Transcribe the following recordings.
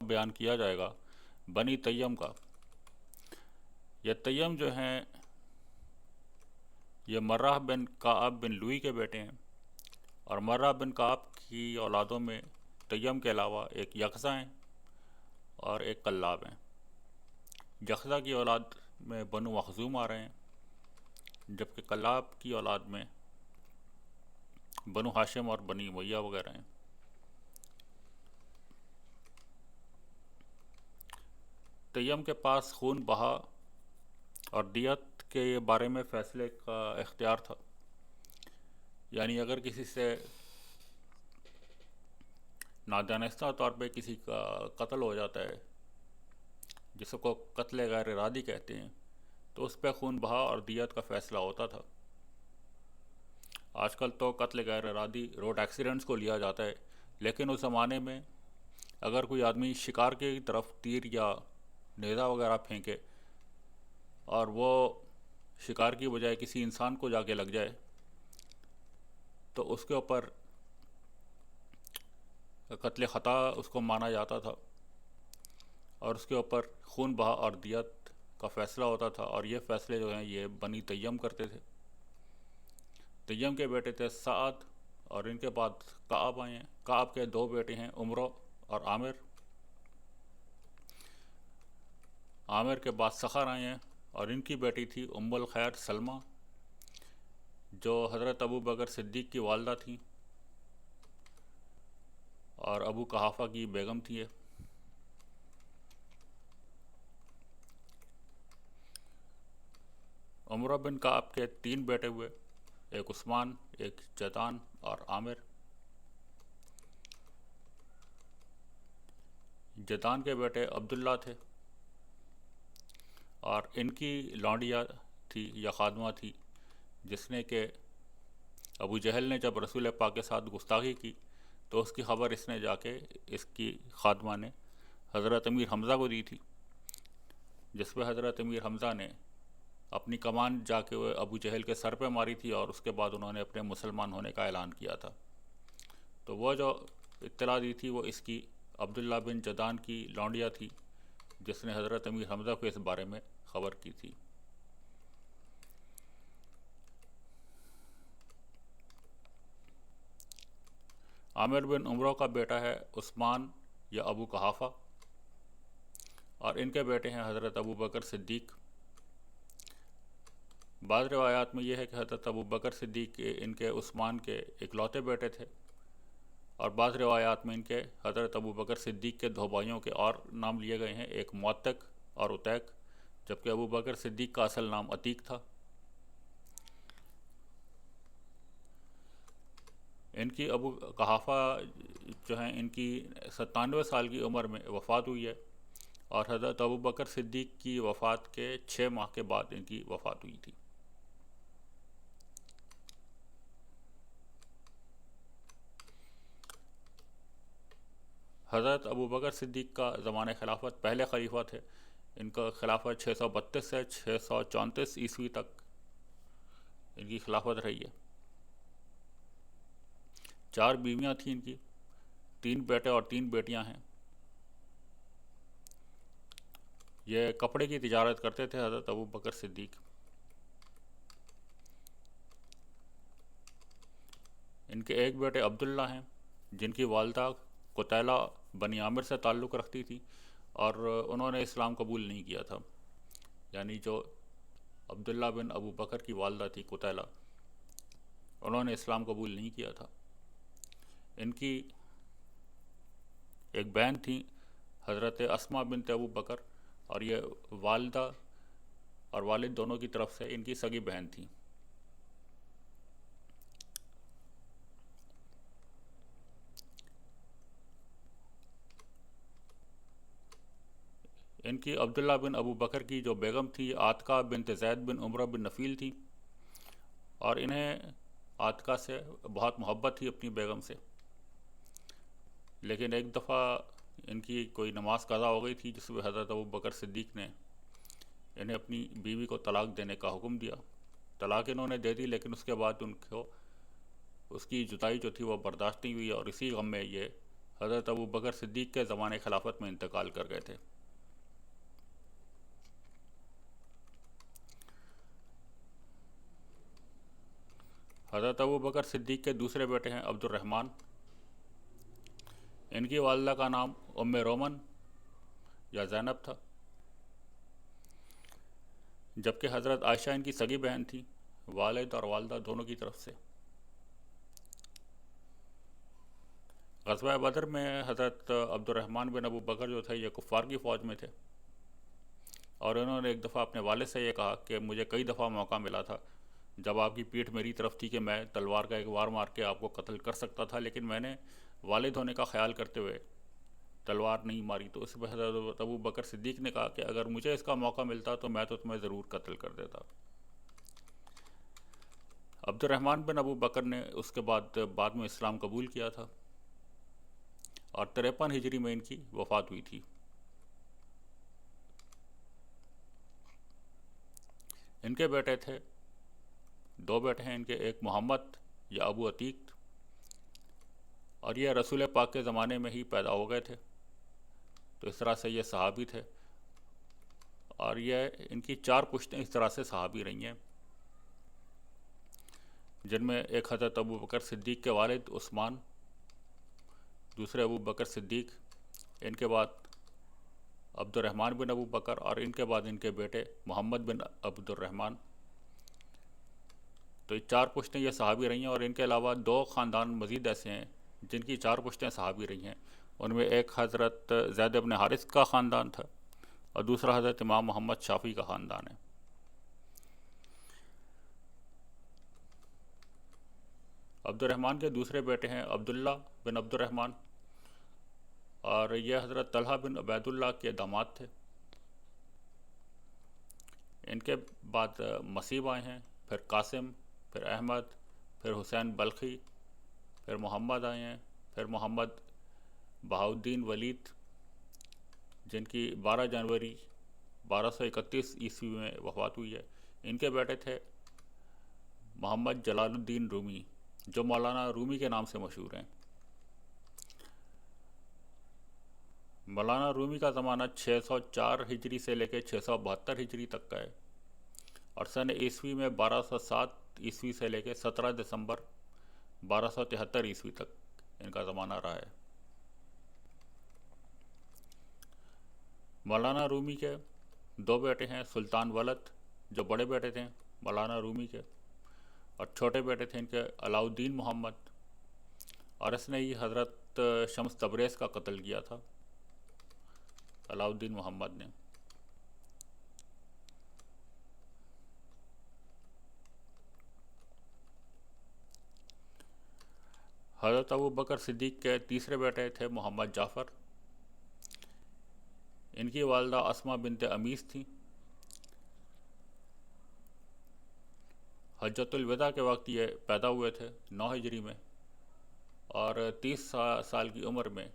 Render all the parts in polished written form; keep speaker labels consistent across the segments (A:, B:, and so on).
A: بیان کیا جائے گا بنی تیم کا۔ یہ تیم جو ہیں یہ مرہ بن کعب بن لوئی کے بیٹے ہیں، اور مرہ بن کعب کی اولادوں میں تیم کے علاوہ ایک یکزا ہیں اور ایک قلاب ہیں۔ یکزا کی اولاد میں بنو مخزوم آ رہے ہیں، جبکہ قلاب کی اولاد میں بنو ہاشم اور بنی امیہ وغیرہ ہیں۔ تیم کے پاس خون بہا اور دیت کے بارے میں فیصلے کا اختیار تھا، یعنی اگر کسی سے نادانستہ طور پہ کسی کا قتل ہو جاتا ہے، جس کو قتل غیر ارادی کہتے ہیں، تو اس پہ خون بہا اور دیت کا فیصلہ ہوتا تھا۔ آج کل تو قتل غیر ارادی روڈ ایکسیڈنٹس کو لیا جاتا ہے، لیکن اس زمانے میں اگر کوئی آدمی شکار کی طرف تیر یا نیزہ وغیرہ پھینکے اور وہ شکار کی بجائے کسی انسان کو جا کے لگ جائے تو اس کے اوپر قتل خطا اس کو مانا جاتا تھا، اور اس کے اوپر خون بہا اور دیت کا فیصلہ ہوتا تھا، اور یہ فیصلے جو ہیں یہ بنی تیم کرتے تھے۔ تیم کے بیٹے تھے سعد، اور ان کے بعد کعب آئے ہیں۔ کعب کے دو بیٹے ہیں، عمرو اور عامر۔ عامر کے بعد سخر آئے ہیں، اور ان کی بیٹی تھی ام الخیر سلمہ، جو حضرت ابو بکر صدیق کی والدہ تھیں اور ابو قحافہ کی بیگم تھی۔ عمرو بن کعب کے تین بیٹے ہوئے، ایک عثمان، ایک جدان اور عامر۔ جدان کے بیٹے عبداللہ تھے، اور ان کی لونڈیا تھی یا خادمہ تھی، جس نے کہ ابو جہل نے جب رسول پاک کے ساتھ گستاخی کی تو اس کی خبر اس نے جا کے اس کی خادمہ نے حضرت امیر حمزہ کو دی تھی، جس پہ حضرت امیر حمزہ نے اپنی کمان جا کے ابو جہل کے سر پہ ماری تھی، اور اس کے بعد انہوں نے اپنے مسلمان ہونے کا اعلان کیا تھا۔ تو وہ جو اطلاع دی تھی وہ اس کی عبداللہ بن جدان کی لونڈیا تھی، جس نے حضرت امیر حمزہ کو اس بارے میں خبر کی تھی۔ عامر بن عمرو کا بیٹا ہے عثمان یا ابو قحافہ، اور ان کے بیٹے ہیں حضرت ابو بکر صدیق۔ بعض روایات میں یہ ہے کہ حضرت ابو بکر صدیق ان کے عثمان کے اکلوتے بیٹے تھے، اور بعض روایات میں ان کے حضرت ابو بکر صدیق کے دو بھائیوں کے اور نام لیے گئے ہیں، ایک معتق اور عتیق، جبکہ ابو بکر صدیق کا اصل نام عتیق تھا۔ ان کی ابو قحافہ جو ہیں ان کی 97 سال کی عمر میں وفات ہوئی ہے، اور حضرت ابو بکر صدیق کی وفات کے 6 ماہ کے بعد ان کی وفات ہوئی تھی۔ حضرت ابو بکر صدیق کا زمانہ خلافت پہلے خلیفہ تھے، ان کا خلافت 632 سے 634 عیسوی تک ان کی خلافت رہی ہے۔ 4 بیویاں تھیں ان کی، 3 بیٹے اور 3 بیٹیاں ہیں۔ یہ کپڑے کی تجارت کرتے تھے حضرت ابو بکر صدیق۔ ان کے ایک بیٹے عبداللہ ہیں، جن کی والدہ قتیلہ بنی عامر سے تعلق رکھتی تھی، اور انہوں نے اسلام قبول نہیں کیا تھا، یعنی جو عبداللہ بن ابو بکر کی والدہ تھی قتیلہ، انہوں نے اسلام قبول نہیں کیا تھا۔ ان کی ایک بہن تھی حضرت اسماء بنت ابو بکر، اور یہ والدہ اور والد دونوں کی طرف سے ان کی سگی بہن تھیں۔ ان کی عبداللہ بن ابو بکر کی جو بیگم تھی عاتقہ بنت زید بن عمرو بن نفیل تھی، اور انہیں عاتقہ سے بہت محبت تھی اپنی بیگم سے، لیکن ایک دفعہ ان کی کوئی نماز قضا ہو گئی تھی، جس میں حضرت ابو بکر صدیق نے انہیں اپنی بیوی کو طلاق دینے کا حکم دیا۔ طلاق انہوں نے دے دی، لیکن اس کے بعد ان کو اس کی جدائی جو تھی وہ برداشت نہیں ہوئی، اور اسی غم میں یہ حضرت ابو بکر صدیق کے زمانے خلافت میں انتقال کر گئے تھے۔ حضرت ابو بکر صدیق کے دوسرے بیٹے ہیں عبد الرحمن۔ ان کی والدہ کا نام ام رومن یا زینب تھا، جبکہ حضرت عائشہ ان کی سگی بہن تھی، والد اور والدہ دونوں کی طرف سے۔ غزوہ بدر میں حضرت عبد الرحمن بن ابو بکر جو تھے یہ کفار کی فوج میں تھے، اور انہوں نے ایک دفعہ اپنے والد سے یہ کہا کہ مجھے کئی دفعہ موقع ملا تھا جب آپ کی پیٹھ میری طرف تھی کہ میں تلوار کا ایک وار مار کے آپ کو قتل کر سکتا تھا، لیکن میں نے والد ہونے کا خیال کرتے ہوئے تلوار نہیں ماری۔ تو اس پر حضرت ابو بکر صدیق نے کہا کہ اگر مجھے اس کا موقع ملتا تو میں تو تمہیں ضرور قتل کر دیتا۔ عبد الرحمن بن ابو بکر نے اس کے بعد میں اسلام قبول کیا تھا، اور 53 ہجری میں ان کی وفات ہوئی تھی۔ ان کے بیٹے تھے، 2 بیٹے ہیں ان کے، ایک محمد یا ابو عتیق، اور یہ رسول پاک کے زمانے میں ہی پیدا ہو گئے تھے، تو اس طرح سے یہ صحابی تھے، اور یہ ان کی 4 پشتیں اس طرح سے صحابی رہی ہیں، جن میں ایک حضرت ابو بکر صدیق کے والد عثمان، دوسرے ابو بکر صدیق، ان کے بعد عبد الرحمن بن ابو بکر، اور ان کے بعد ان کے بیٹے محمد بن عبد الرحمن۔ تو یہ 4 پشتیں یہ صحابی رہی ہیں، اور ان کے علاوہ 2 خاندان مزید ایسے ہیں جن کی 4 پشتیں صحابی رہی ہیں۔ ان میں ایک حضرت زید بن حارث کا خاندان تھا، اور دوسرا حضرت امام محمد شافعی کا خاندان ہے۔ عبد الرحمن کے دوسرے بیٹے ہیں عبداللہ بن عبد الرحمن، اور یہ حضرت طلحہ بن عبید اللہ کے داماد تھے۔ ان کے بعد مسیب آئے ہیں، پھر قاسم، پھر احمد، پھر حسین بلخی، پھر محمد آئے ہیں، پھر محمد بہاؤالدین ولید، جن کی 12 جنوری 1231 عیسوی میں وفات ہوئی ہے۔ ان کے بیٹے تھے محمد جلال الدین رومی، جو مولانا رومی کے نام سے مشہور ہیں۔ مولانا رومی کا زمانہ 604 ہجری سے لے کے 672 ہجری تک کا ہے، اور سن عیسوی میں 1207 عیسوی سے لے کے 17 دسمبر 1273 عیسوی تک ان کا زمانہ رہا ہے۔ مولانا رومی کے 2 بیٹے ہیں، سلطان ولد، جو بڑے بیٹے تھے مولانا رومی کے، اور چھوٹے بیٹے تھے ان کے علاء الدین محمد، اور اس نے ہی حضرت شمس تبریز کا قتل کیا تھا، علاء الدین محمد نے۔ حضرت ابو بکر صدیق کے تیسرے بیٹے تھے محمد جعفر۔ ان کی والدہ اسماء بنت امیس تھیں۔ حجۃ الوداع کے وقت یہ پیدا ہوئے تھے 9 ہجری میں، اور 30 سال کی عمر میں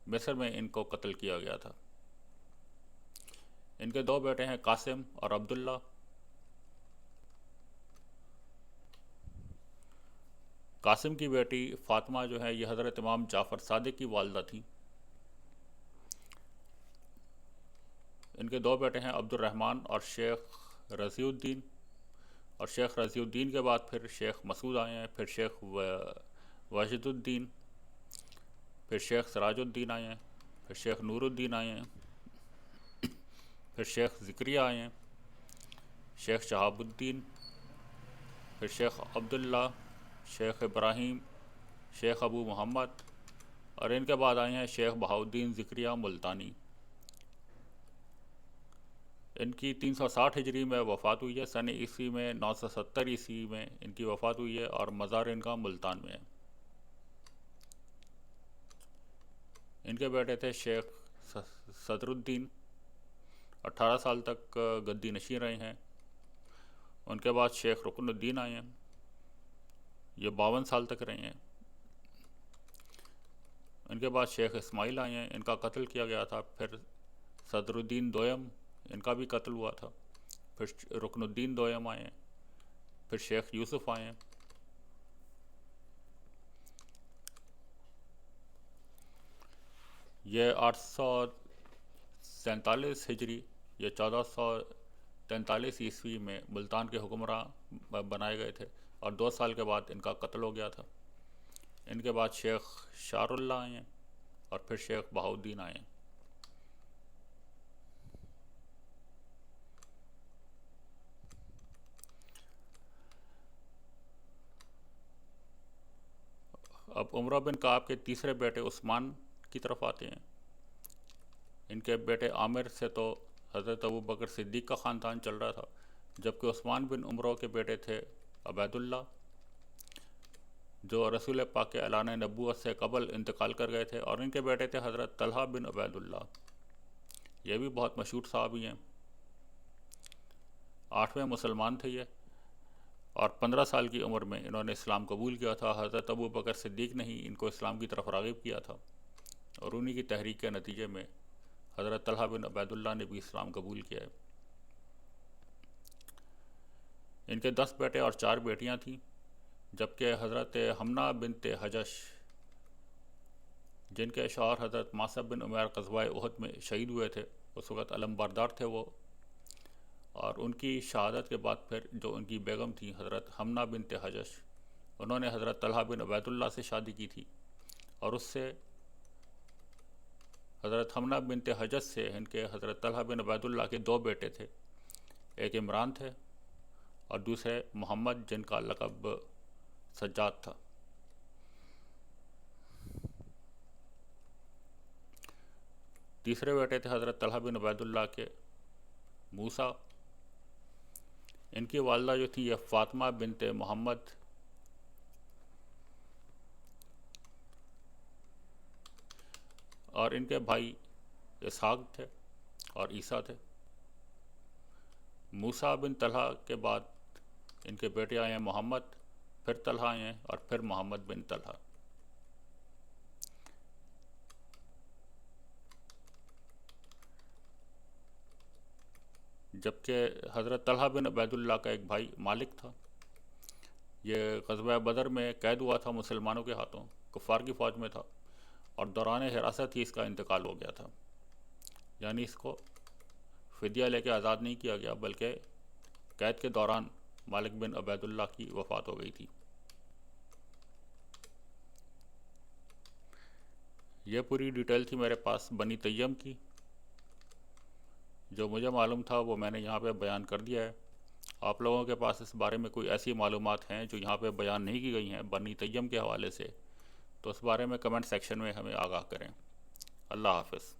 A: مصر میں ان کو قتل کیا گیا تھا۔ ان کے 2 بیٹے ہیں قاسم اور عبداللہ۔ قاسم کی بیٹی فاطمہ جو ہے یہ حضرت امام جعفر صادق کی والدہ تھیں۔ ان کے 2 بیٹے ہیں عبد الرحمن اور شیخ رضی الدین، اور شیخ رضی الدین کے بعد پھر شیخ مسعود آئے ہیں، پھر شیخ واجد الدین، پھر شیخ سراج الدین آئے ہیں، پھر شیخ نور الدین آئے ہیں، پھر شیخ ذکریہ آئے ہیں، شیخ شہاب الدین، پھر شیخ عبداللہ، شیخ ابراہیم، شیخ ابو محمد، اور ان کے بعد آئے ہیں شیخ بہاؤالدین ذکریہ ملتانی۔ ان کی 360 ہجری میں وفات ہوئی ہے، سن عیسوی میں 970 عیسوی میں ان کی وفات ہوئی ہے، اور مزار ان کا ملتان میں ہے۔ ان کے بیٹے تھے شیخ صدر الدین، 18 سال تک گدی نشین رہے ہیں۔ ان کے بعد شیخ رکن الدین آئے ہیں، یہ 52 سال تک رہے ہیں۔ ان کے بعد شیخ اسماعیل آئے ہیں، ان کا قتل کیا گیا تھا۔ پھر صدر الدین دویم، ان کا بھی قتل ہوا تھا۔ پھر رکن الدین دویم آئے ہیں، پھر شیخ یوسف آئے ہیں۔ یہ 847 ہجری یا 1443 میں ملتان کے حکمراں بنائے گئے تھے، اور 2 سال کے بعد ان کا قتل ہو گیا تھا۔ ان کے بعد شیخ شار اللہ آئے ہیں، اور پھر شیخ بہاؤالدین آئے ہیں۔ اب عمرہ بن کعب کے تیسرے بیٹے عثمان کی طرف آتے ہیں۔ ان کے بیٹے عامر سے تو حضرت ابوبکر صدیق کا خاندان چل رہا تھا، جبکہ عثمان بن عمرو کے بیٹے تھے عبید اللہ، جو رسول پاک کے اعلان نبوت سے قبل انتقال کر گئے تھے، اور ان کے بیٹے تھے حضرت طلحہ بن عبید اللہ، یہ بھی بہت مشہور صحابی ہیں، 8ویں مسلمان تھے یہ، اور 15 سال کی عمر میں انہوں نے اسلام قبول کیا تھا۔ حضرت ابوبکر صدیق نے ہی ان کو اسلام کی طرف راغب کیا تھا، اور انہی کی تحریک کے نتیجے میں حضرت طلحہ بن عبید اللہ نے بھی اسلام قبول کیا ہے۔ ان کے 10 بیٹے اور 4 بیٹیاں تھیں، جبکہ حضرت حمنہ بنت حجش، جن کے شوہر حضرت معصب بن عمیر غزوہ احد میں شہید ہوئے تھے، اس وقت علم بردار تھے وہ، اور ان کی شہادت کے بعد پھر جو ان کی بیگم تھی حضرت حمنہ بنت حجش، انہوں نے حضرت طلحہ بن عبید اللہ سے شادی کی تھی، اور اس سے حضرت حمنہ بنت حجش سے ان کے حضرت طلحہ بن عبید اللہ کے 2 بیٹے تھے، ایک عمران تھے اور دوسرے محمد، جن کا لقب سجاد تھا۔ تیسرے بیٹے تھے حضرت طلحہ بن عبید اللہ کے موسیٰ، ان کی والدہ جو تھی یہ فاطمہ بنت محمد، اور ان کے بھائی اسحاق تھے اور عیسیٰ تھے۔ موسیٰ بن طلحہ کے بعد ان کے بیٹے آئے ہیں محمد، پھر طلحہ آئے ہیں، اور پھر محمد بن طلحہ۔ جبکہ حضرت طلحہ بن عبید اللہ کا ایک بھائی مالک تھا، یہ غزوہ بدر میں قید ہوا تھا مسلمانوں کے ہاتھوں، کفار کی فوج میں تھا، اور دوران حراست ہی اس کا انتقال ہو گیا تھا، یعنی اس کو فدیہ لے کے آزاد نہیں کیا گیا، بلکہ قید کے دوران مالک بن عبید اللہ کی وفات ہو گئی تھی۔ یہ پوری ڈیٹیل تھی میرے پاس بنی تیم کی، جو مجھے معلوم تھا وہ میں نے یہاں پہ بیان کر دیا ہے۔ آپ لوگوں کے پاس اس بارے میں کوئی ایسی معلومات ہیں جو یہاں پہ بیان نہیں کی گئی ہیں بنی تیم کے حوالے سے، تو اس بارے میں کمنٹ سیکشن میں ہمیں آگاہ کریں۔ اللہ حافظ۔